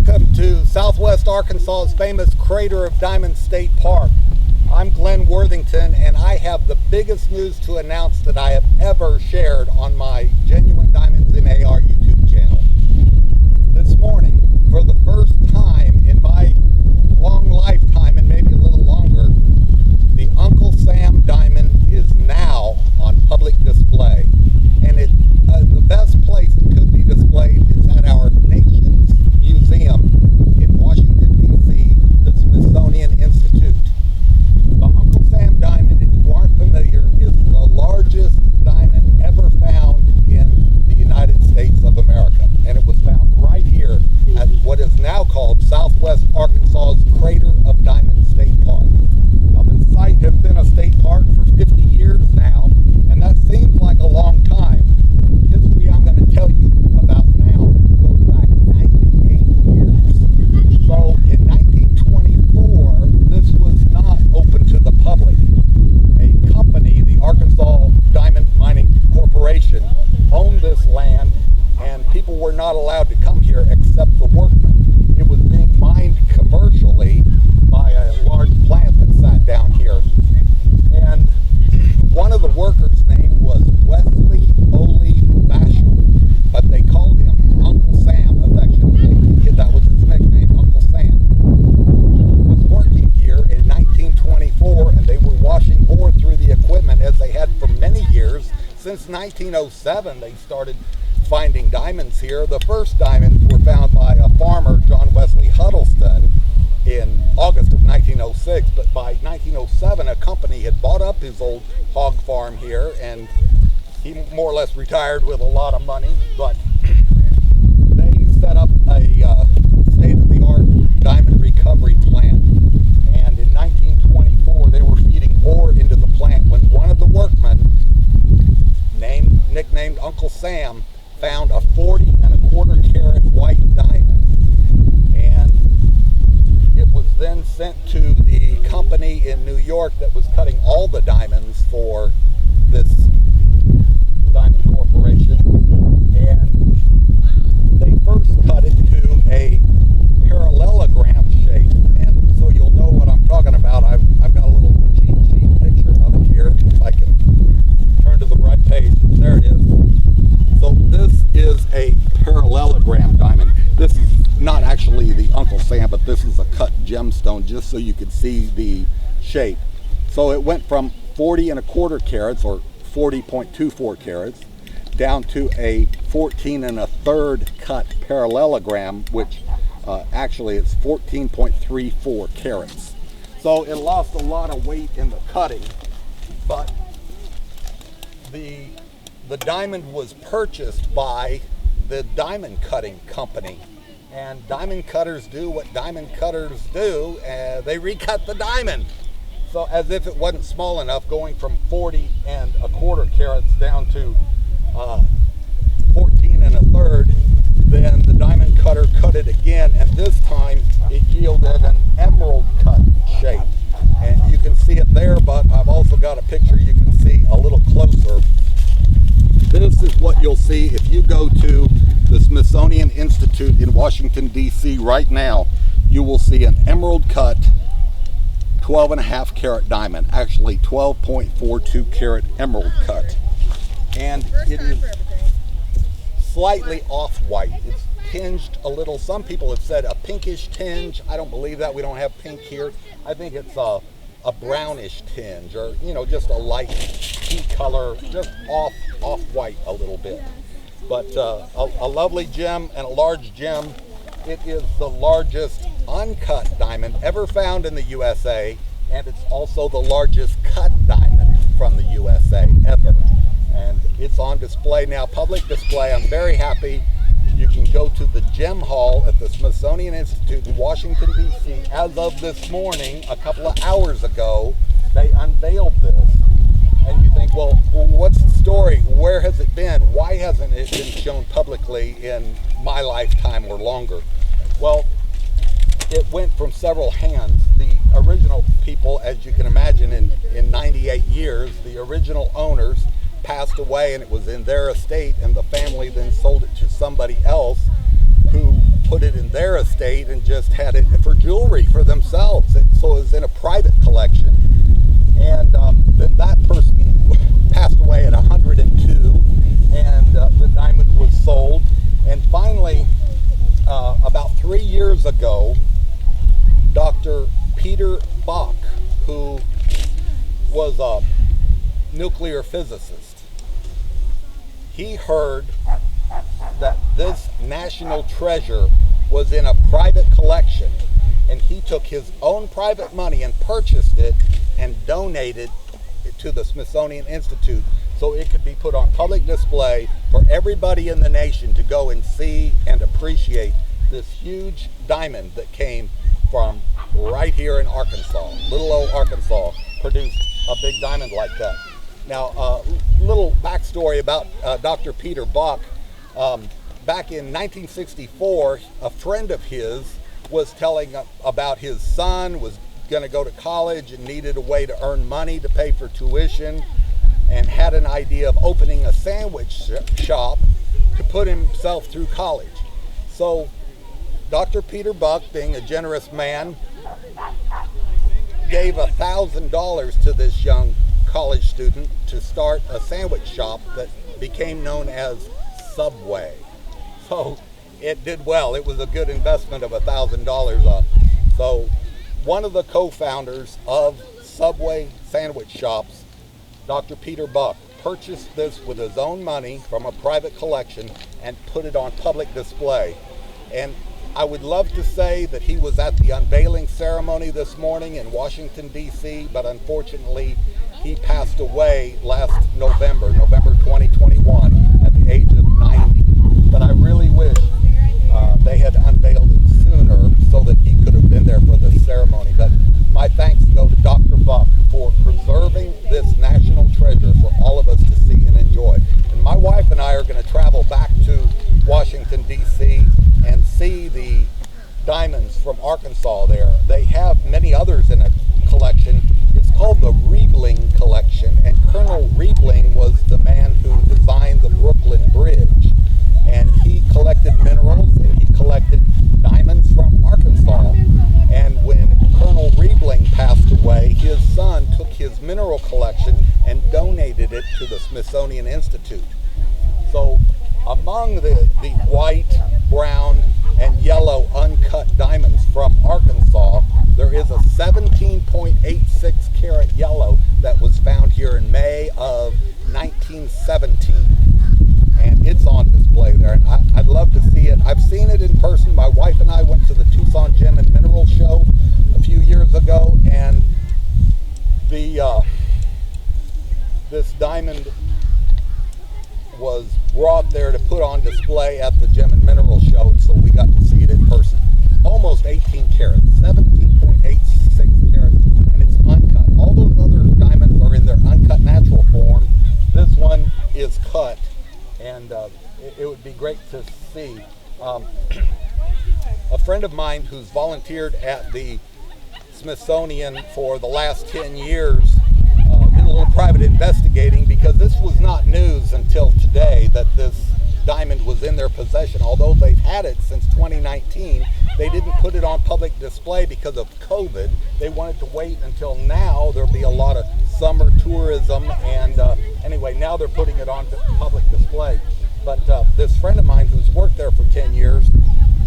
Welcome to Southwest Arkansas's famous Crater of Diamonds State Park. I'm Glenn Worthington, and I have the biggest news to announce that I have ever shared on my Genuine Diamonds in AR YouTube channel. This morning, for the first time in my long lifetime, and maybe a little longer, the Uncle Sam diamond is now on public display. And the best place it could be displayed is at our nation's museum in Washington, D.C., the Smithsonian Institute. The Uncle Sam diamond, if you aren't familiar, is the largest diamond ever found in the United States of America. And it was found right here at what is now called Southwest Arkansas's Crater of Diamonds State Park. Now, this site has been a state park for 50 years now, and that seems like a long time. The history I'm going to tell you about now goes back 98 years. So in 1924, this was not open to the public. A company, the Arkansas Diamond Mining Corporation, owned this land, and people were not allowed to come here except the workmen. It was being mined commercially by a large plant that sat down here. And one of the workers' name was Wesley Ole Basham, but they called him Uncle Sam affectionately. That was his nickname, Uncle Sam. He was working here in 1924, and they were washing ore through the equipment as they had for many years. Since 1907, they started finding diamonds here. The first diamonds were found by a farmer, John Wesley Huddleston, in August of 1906, but by 1907 a company had bought up his old hog farm here, and he more or less retired with a lot of money, but they set up a state-of-the-art diamond recovery plant, and in 1924 they were feeding ore into the plant when one of the workmen, nicknamed Uncle Sam, found a 40 1/4 carat white diamond, and it was then sent to the company in New York that was cutting all the diamonds for this diamond corporation, and they first cut it to a parallelogram shape. And so you'll know what I'm talking about. I've got a little cheat sheet picture of it here. If I can turn to the right page, there it is. So this is a parallelogram diamond. This is not actually the Uncle Sam, but this is a cut gemstone just so you could see the shape. So it went from 40 1/4 carats, or 40.24 carats, down to a 14 1/3 cut parallelogram, which actually it's 14.34 carats. So it lost a lot of weight in the cutting, but the diamond was purchased by the diamond cutting company. And diamond cutters do what diamond cutters do, they recut the diamond. So as if it wasn't small enough, going from 40 1/4 carats down to 14 1/3, then the diamond cutter cut it again, and this time it yielded an emerald cut shape. And you can see it there, but I've also got a picture you can see a little closer. This is what you'll see if you go to the Smithsonian Institute in Washington, D.C. right now. You will see an emerald cut 12 1/2 carat diamond, actually 12.42 carat emerald cut. And it is slightly off-white. It's tinged a little. Some people have said a pinkish tinge. I don't believe that. We don't have pink here. I think it's a brownish tinge, or just a light tea color, just off-white a little bit. But a lovely gem and a large gem. It is the largest uncut diamond ever found in the USA, and it's also the largest cut diamond from the USA ever. And it's on display now, public display. I'm very happy. You can go to the Gem Hall at the Smithsonian Institute in Washington, D.C. As of this morning, a couple of hours ago, they unveiled this. And you think, well, what's the story? Where has it been? Why hasn't it been shown publicly in my lifetime or longer? Well, it went from several hands. The original people, as you can imagine, in 98 years, the original owners passed away, and it was in their estate, and the family then sold it to somebody else. who put it in their estate and just had it for jewelry for themselves. So it was in a private collection. And then that person passed away at 102, and the diamond was sold. And finally, about 3 years ago, Dr. Peter Bach, who was a nuclear physicist, he heard that this national treasure was in a private collection, and he took his own private money and purchased it and donated it to the Smithsonian Institute so it could be put on public display for everybody in the nation to go and see and appreciate this huge diamond that came from right here in Arkansas. Little old Arkansas produced a big diamond like that. Now, a little backstory about Dr. Peter Bach. Back in 1964, a friend of his was telling about his son was going to go to college and needed a way to earn money to pay for tuition, and had an idea of opening a sandwich shop to put himself through college. So Dr. Peter Buck, being a generous man, gave $1,000 to this young college student to start a sandwich shop that became known as Subway. So it did well. It was a good investment of $1,000. So one of the co-founders of Subway sandwich shops, Dr. Peter Buck, purchased this with his own money from a private collection and put it on public display. And I would love to say that he was at the unveiling ceremony this morning in Washington, D.C., but unfortunately he passed away last November 2021, at the age of 90. But I really wish they had unveiled it sooner so that he could have been there for the ceremony. But my thanks go to Dr. Buck for preserving this national treasure for all of us to see and enjoy. And my wife and I are going to travel back to Washington, D.C. and see the diamonds from Arkansas there. They have many others in a collection. It's called the Riebling collection, and Colonel Riebling was the man who designed the Brooklyn Bridge, and he collected minerals and he collected diamonds from Arkansas. And when Colonel Riebling passed away, his son took his mineral collection and donated it to the Smithsonian Institute. So among the white, brown, and yellow uncut diamonds from Arkansas, there is a 17.86 karat yellow that was found here in May of 1917. And it's on display there, and I'd love to see it. I've seen it in person. My wife and I went to the Tucson Gem and Mineral Show a few years ago, and this diamond was brought there to put on display at the Gem and Mineral Show, and so we got to see it in person. Almost 18 carats, 17.86 carats, and it's uncut. All those other diamonds are in their uncut natural form. This one is cut, and it would be great to see. A friend of mine who's volunteered at the Smithsonian for the last 10 years did a little private investigating, because this was not news until today that this diamond was in their possession. Although they've had it since 2019, they didn't put it on public display because of COVID. They wanted to wait until now. There'll be a lot of summer tourism, and anyway, now they're putting it on public display. But this friend of mine who's worked there for 10 years,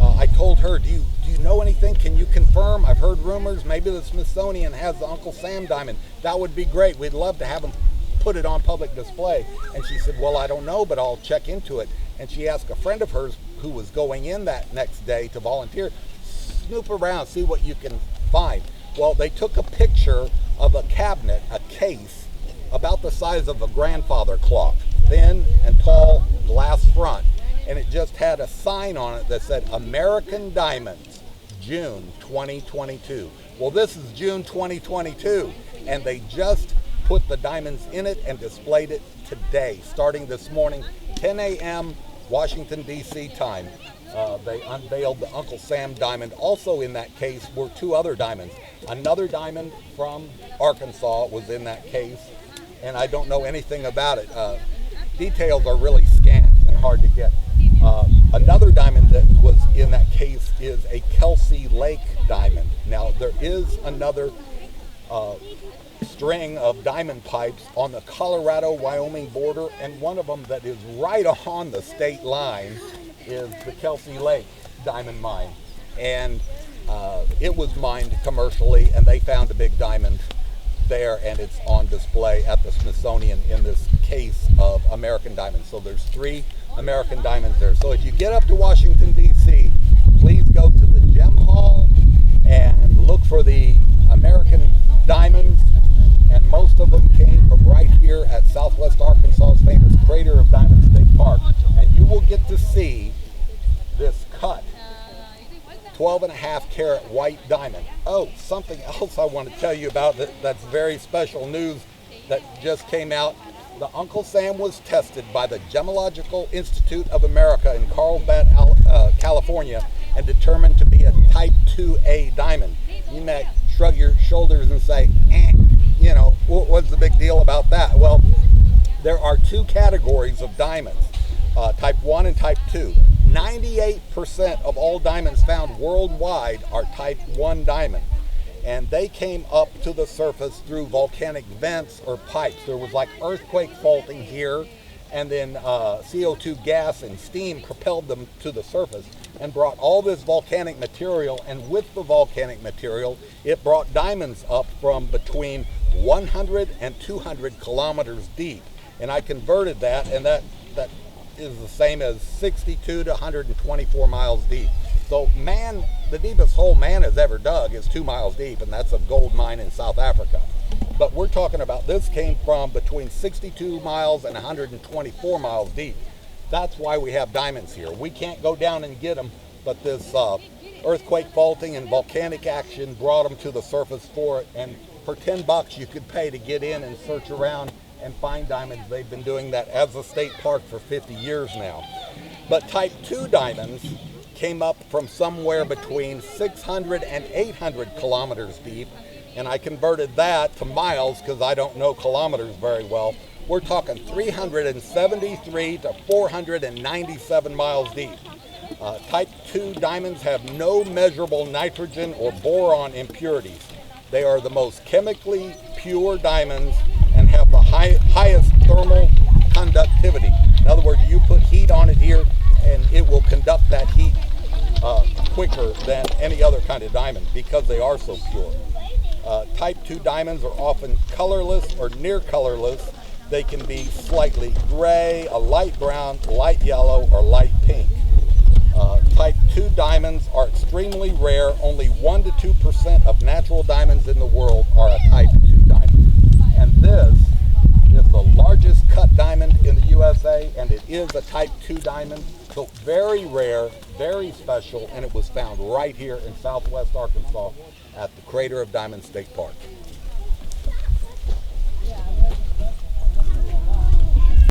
I told her, do you know anything? Can you confirm? I've heard rumors maybe the Smithsonian has the Uncle Sam diamond. That would be great. We'd love to have them put it on public display. And she said, well, I don't know, but I'll check into it. And she asked a friend of hers who was going in that next day to volunteer, snoop around, see what you can find. Well, they took a picture of a cabinet, a case, about the size of a grandfather clock, thin and tall, glass front. And it just had a sign on it that said American Diamonds, June 2022. Well, this is June 2022, and they just put the diamonds in it and displayed it today, starting this morning, 10 a.m. Washington, D.C. time. They unveiled the Uncle Sam diamond. Also in that case were two other diamonds. Another diamond from Arkansas was in that case, and I don't know anything about it. Details are really scant and hard to get. Another diamond that was case is a Kelsey Lake diamond. Now, there is another string of diamond pipes on the Colorado-Wyoming border, and one of them that is right on the state line is the Kelsey Lake diamond mine. And it was mined commercially, and they found a big diamond there, and it's on display at the Smithsonian in this case of American diamonds. So there's 3 American diamonds there. So if you get up to Washington, D.C., please go to the Gem Hall and look for the American diamonds, and most of them came from right here at Southwest Arkansas's famous Crater of Diamonds State Park. And you will get to see this cut 12.5 carat white diamond. Oh, something else I want to tell you about that's very special news that just came out. The Uncle Sam was tested by the Gemological Institute of America in Carlsbad, California, and determined to be a type 2A diamond. You might shrug your shoulders and say, you know, what's the big deal about that? Well, there are 2 categories of diamonds, type 1 and type 2. 98% of all diamonds found worldwide are type 1 diamond, and they came up to the surface through volcanic vents or pipes. There was like earthquake faulting here, and then CO2 gas and steam propelled them to the surface and brought all this volcanic material, and with the volcanic material, it brought diamonds up from between 100 and 200 kilometers deep. And I converted that, and that is the same as 62 to 124 miles deep. So man, the deepest hole man has ever dug is 2 miles deep, and that's a gold mine in South Africa. But we're talking about this came from between 62 miles and 124 miles deep. That's why we have diamonds here. We can't go down and get them, but this earthquake faulting and volcanic action brought them to the surface for it. And for $10 you could pay to get in and search around and find diamonds. They've been doing that as a state park for 50 years now. But type 2 diamonds came up from somewhere between 600 and 800 kilometers deep, and I converted that to miles because I don't know kilometers very well. We're talking 373 to 497 miles deep. Type 2 diamonds have no measurable nitrogen or boron impurities. They are the most chemically pure diamonds and have the highest thermal conductivity. In other words, you put heat on it here and it will conduct that heat quicker than any other kind of diamond because they are so pure. Type 2 diamonds are often colorless or near colorless. They can be slightly gray, a light brown, light yellow, or light pink. Type 2 diamonds are extremely rare. Only 1 to 2% of natural diamonds in the world are a type 2 diamond. And this is the largest cut diamond in the USA, and it is a type 2 diamond. So very rare, very special, and it was found right here in Southwest Arkansas at the Crater of Diamonds State Park.